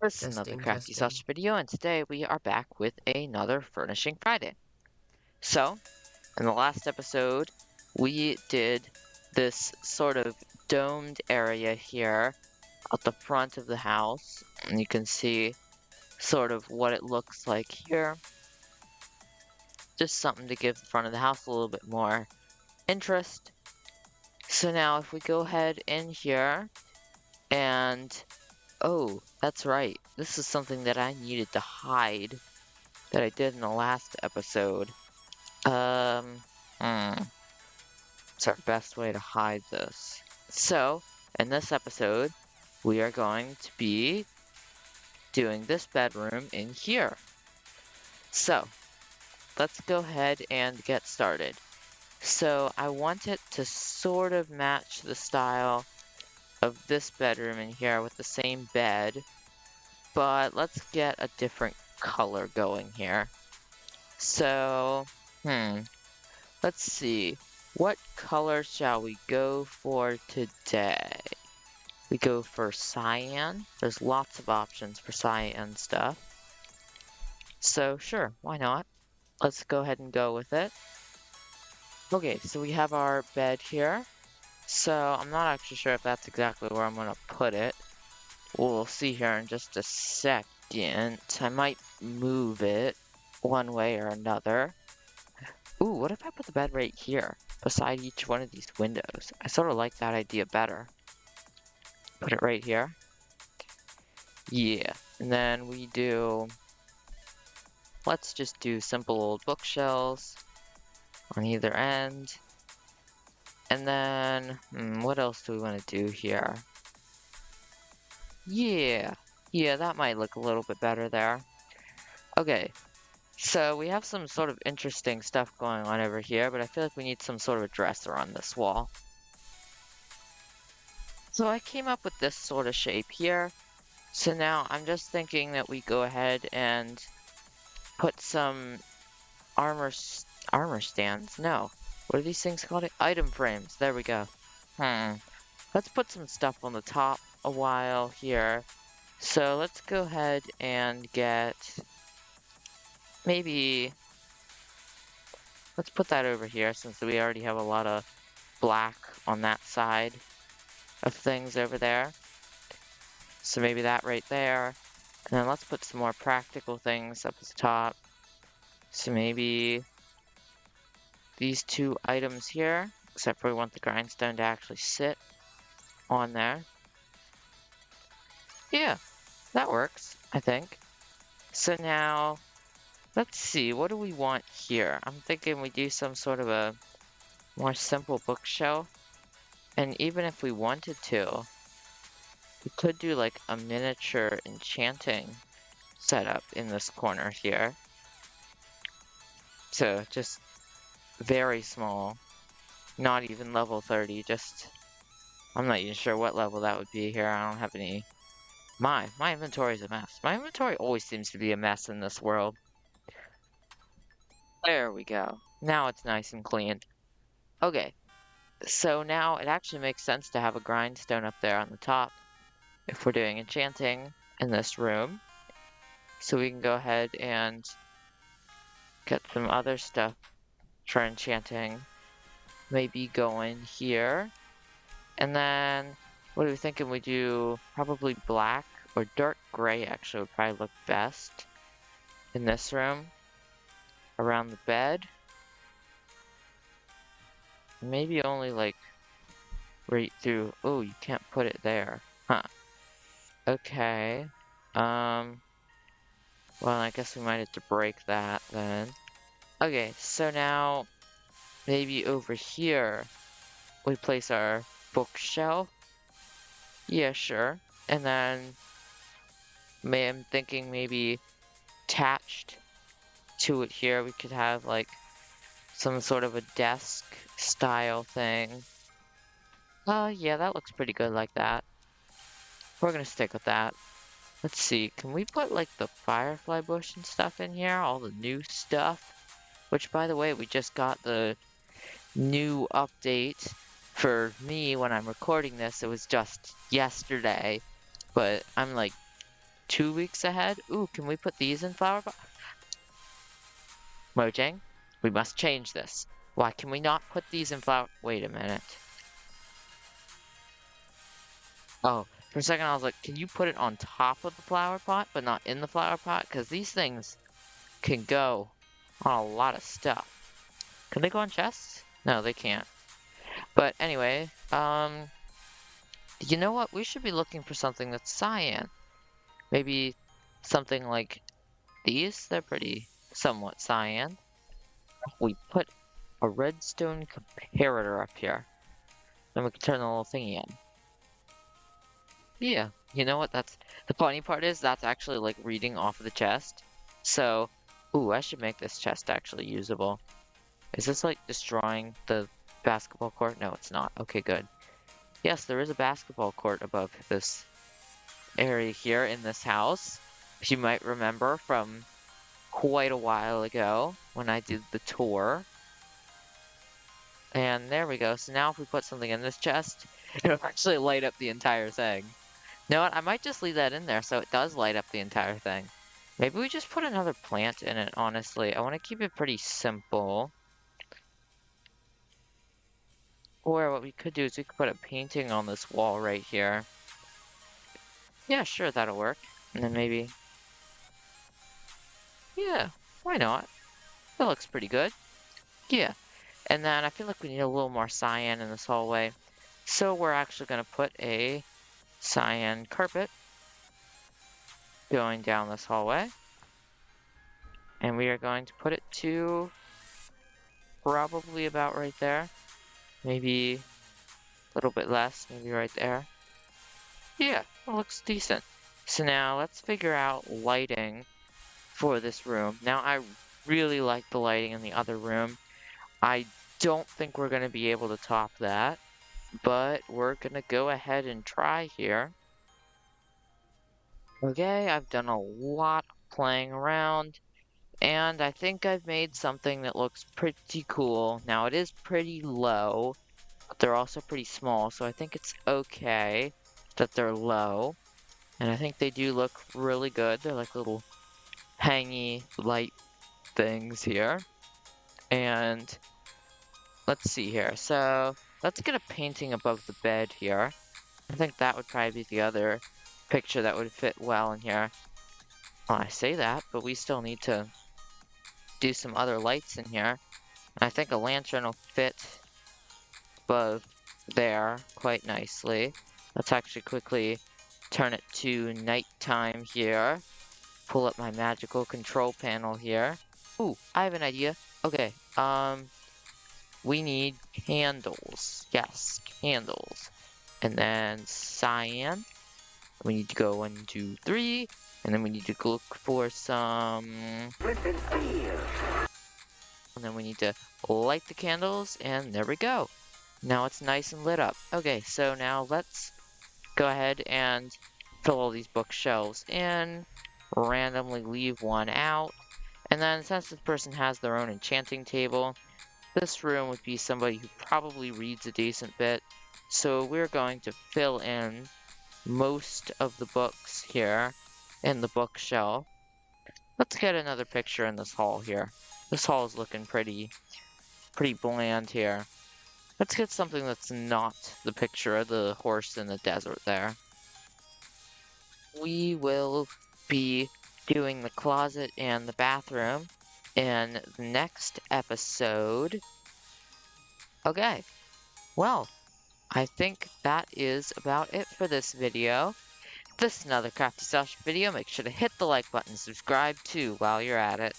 This is another Testing, Crafty testing. Sausage video, and today we are back with another Furnishing Friday. So, in the last episode, we did this sort of domed area here at the front of the house, and you can see sort of what it looks like here. Just something to give the front of the house a little bit more interest. So now if we go ahead in here and oh, that's right. This is something that I needed to hide that I did in the last episode. Um, What's our best way to hide this? So, in this episode, we are going to be doing this bedroom in here. So, let's go ahead and get started. So, I want it to sort of match the style of this bedroom in here with the same bed, but let's get a different color going here. So, let's see. What color shall we go for today? We go for cyan. There's lots of options for cyan stuff. So sure, why not? Let's go ahead and go with it. Okay, so we have our bed here. So I'm not actually sure if that's exactly where I'm gonna put it. We'll see here in just a second. I might move it one way or another. Ooh, what if I put the bed right here, beside each one of these windows? I sort of like that idea better. Put it right here. Yeah, and then we do, let's just do simple old bookshelves on either end. And then, what else do we want to do here? Yeah, that might look a little bit better there. Okay, so we have some sort of interesting stuff going on over here, but I feel like we need some sort of a dresser on this wall. So I came up with this sort of shape here. So now I'm just thinking that we go ahead and put some armor stands? No. What are these things called? Item frames. There we go. Let's put some stuff on the top a while here. So let's go ahead and get maybe, let's put that over here since we already have a lot of black on that side of things over there. So maybe that right there. And then let's put some more practical things up at the top. So maybe these two items here, except for we want the grindstone to actually sit on there. Yeah, that works, I think. So now, let's see, what do we want here? I'm thinking we do some sort of a more simple bookshelf. And even if we wanted to, we could do like a miniature enchanting setup in this corner here. So just very small, not even level 30, just, I'm not even sure what level that would be here. I don't have any. My inventory is a mess. My inventory always seems to be a mess in this world. There we go. Now it's nice and clean. Okay, so now it actually makes sense to have a grindstone up there on the top if we're doing enchanting in this room. So we can go ahead and get some other stuff for enchanting. Maybe going here. And then, what are we thinking? We do probably black or dark gray actually would probably look best in this room. Around the bed. Maybe only like right through. Oh, you can't put it there. Huh. Okay. Well, I guess we might have to break that then. Okay, so now maybe over here we place our bookshelf. Yeah, sure. And then I'm thinking maybe attached to it here we could have like some sort of a desk style thing. Yeah, that looks pretty good like that. We're gonna stick with that. Let's see, can we put like the firefly bush and stuff in here? All the new stuff? Which, by the way, we just got the new update. For me, when I'm recording this, it was just yesterday. But I'm like 2 weeks ahead. Ooh, can we put these in flower pot? Mojang, we must change this. Why can we not put these in flower? Wait a minute. Oh, for a second I was like, can you put it on top of the flower pot, but not in the flower pot? Because these things can go on a lot of stuff. Can they go on chests? No, they can't. But anyway, you know what? We should be looking for something that's cyan. Maybe something like these. They're pretty somewhat cyan. We put a redstone comparator up here. Then we can turn the little thingy in. Yeah, you know what? That's the funny part is that's actually like reading off of the chest. So, ooh, I should make this chest actually usable. Is this like destroying the basketball court? No, it's not. Okay, good. Yes, there is a basketball court above this area here in this house. If you might remember from quite a while ago when I did the tour. And there we go. So now if we put something in this chest, it'll actually light up the entire thing. You know what? I might just leave that in there so it does light up the entire thing. Maybe we just put another plant in it, honestly. I want to keep it pretty simple. Or what we could do is we could put a painting on this wall right here. Yeah, sure, that'll work. And then maybe... Yeah, why not? That looks pretty good. Yeah. And then I feel like we need a little more cyan in this hallway. So we're actually going to put a cyan carpet going down this hallway. And we are going to put it to probably about right there. Maybe a little bit less, maybe right there. Yeah, it looks decent. So now let's figure out lighting for this room. Now I really like the lighting in the other room. I don't think we're going to be able to top that, but we're going to go ahead and try here. Okay, I've done a lot of playing around, and I think I've made something that looks pretty cool. Now it is pretty low, but they're also pretty small, so I think it's okay that they're low. And I think they do look really good. They're like little hangy light things here. And let's see here. So let's get a painting above the bed here. I think that would probably be the other picture that would fit well in here. Well, I say that, but we still need to do some other lights in here. I think a lantern will fit above there quite nicely. Let's actually quickly turn it to nighttime here. Pull up my magical control panel here. Ooh, I have an idea. Okay, we need candles. Yes, candles. And then cyan. We need to go 1, 2, 3. And then we need to look for some... And then we need to light the candles, and there we go. Now it's nice and lit up. Okay, so now let's go ahead and fill all these bookshelves in. Randomly leave one out. And then since this person has their own enchanting table, this room would be somebody who probably reads a decent bit. So we're going to fill in most of the books here in the bookshelf. Let's get another picture in this hall here. This hall is looking pretty bland here. Let's get something that's not the picture of the horse in the desert there. We will be doing the closet and the bathroom in the next episode. Okay, well, I think that is about it for this video. If this is another Crafty Sausage video, make sure to hit the like button, subscribe too while you're at it.